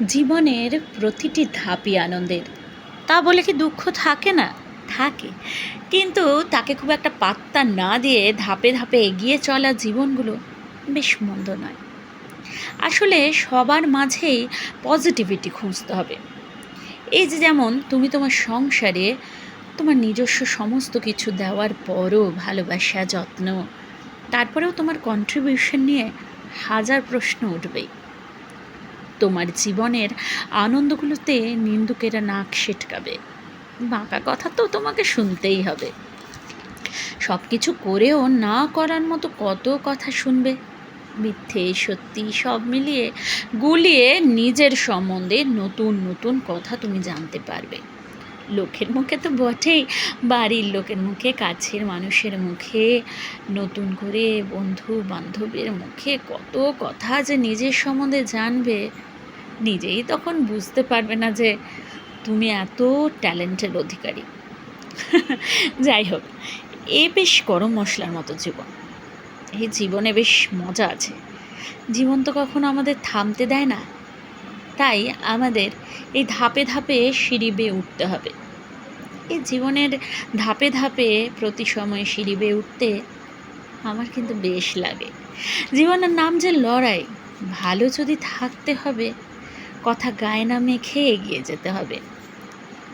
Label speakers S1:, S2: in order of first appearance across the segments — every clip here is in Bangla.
S1: জীবনের প্রতিটি ধাপই আনন্দের। তা বলে কি দুঃখ থাকে না? থাকে। কিন্তু তাকে খুব একটা পাত্তা না দিয়ে ধাপে ধাপে এগিয়ে চলা জীবনগুলো বেশ মন্দ নয়। আসলে সবার মাঝেই পজিটিভিটি খুঁজতে হবে। এই যে যেমন তুমি তোমার সংসারে তোমার নিজস্ব সমস্ত কিছু দেওয়ার পরও ভালোবাসা, যত্ন, তারপরেও তোমার কন্ট্রিবিউশন নিয়ে হাজার প্রশ্ন উঠবেই। তোমার জীবনের আনন্দগুলোতে নিন্দুকেরা নাক সিটকাবে। বাঁকা কথা তো তোমাকে শুনতেই হবে। সব কিছু করেও না করার মতো কত কথা শুনবে। মিথ্যে সত্যি সব মিলিয়ে গুলিয়ে নিজের সম্বন্ধে নতুন নতুন কথা তুমি জানতে পারবে। লোকের মুখে তো বটেই, বাড়ির লোকের মুখে, কাছের মানুষের মুখে, নতুন করে বন্ধু বান্ধবের মুখে কত কথা যে নিজের সম্বন্ধে জানবে, নিজেই তখন বুঝতে পারবে না যে তুমি এত ট্যালেন্টের অধিকারী। যাই হোক, এ বেশ গরম মশলার মতো জীবন। এই জীবনে বেশ মজা আছে। জীবন তো কখনো আমাদের থামতে দেয় না। তাই আমাদের এই ধাপে ধাপে সিঁড়ি বেয়ে উঠতে হবে। এই জীবনের ধাপে ধাপে প্রতি সময় সিঁড়ি বেয়ে উঠতে আমার কিন্তু বেশ লাগে। জীবনের নাম যে লড়াই। ভালো যদি থাকতে হবে, কথা গায়ে না মেখে এগিয়ে যেতে হবে।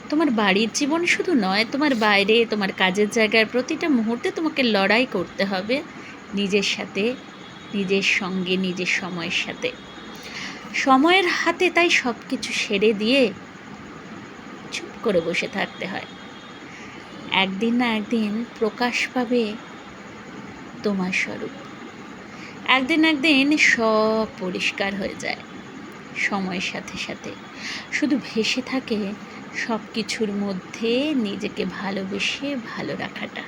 S1: তোমার বাড়ির জীবন শুধু নয়, তোমার বাইরে, তোমার কাজের জায়গার প্রতিটা মুহূর্তে তোমাকে লড়াই করতে হবে নিজের সাথে, নিজের সঙ্গে, নিজের সময়ের সাথে। সময়ের হাতে তাই সব কিছু সেরে দিয়ে চুপ করে বসে থাকতে হয়। একদিন না একদিন প্রকাশ পাবে তোমার স্বরূপ। একদিন একদিন সব পরিষ্কার হয়ে যায় সময়ের সাথে সাথে। শুধু ভেসে থাকে সব কিছুর মধ্যে নিজেকে ভালোবেসে ভালো রাখাটা।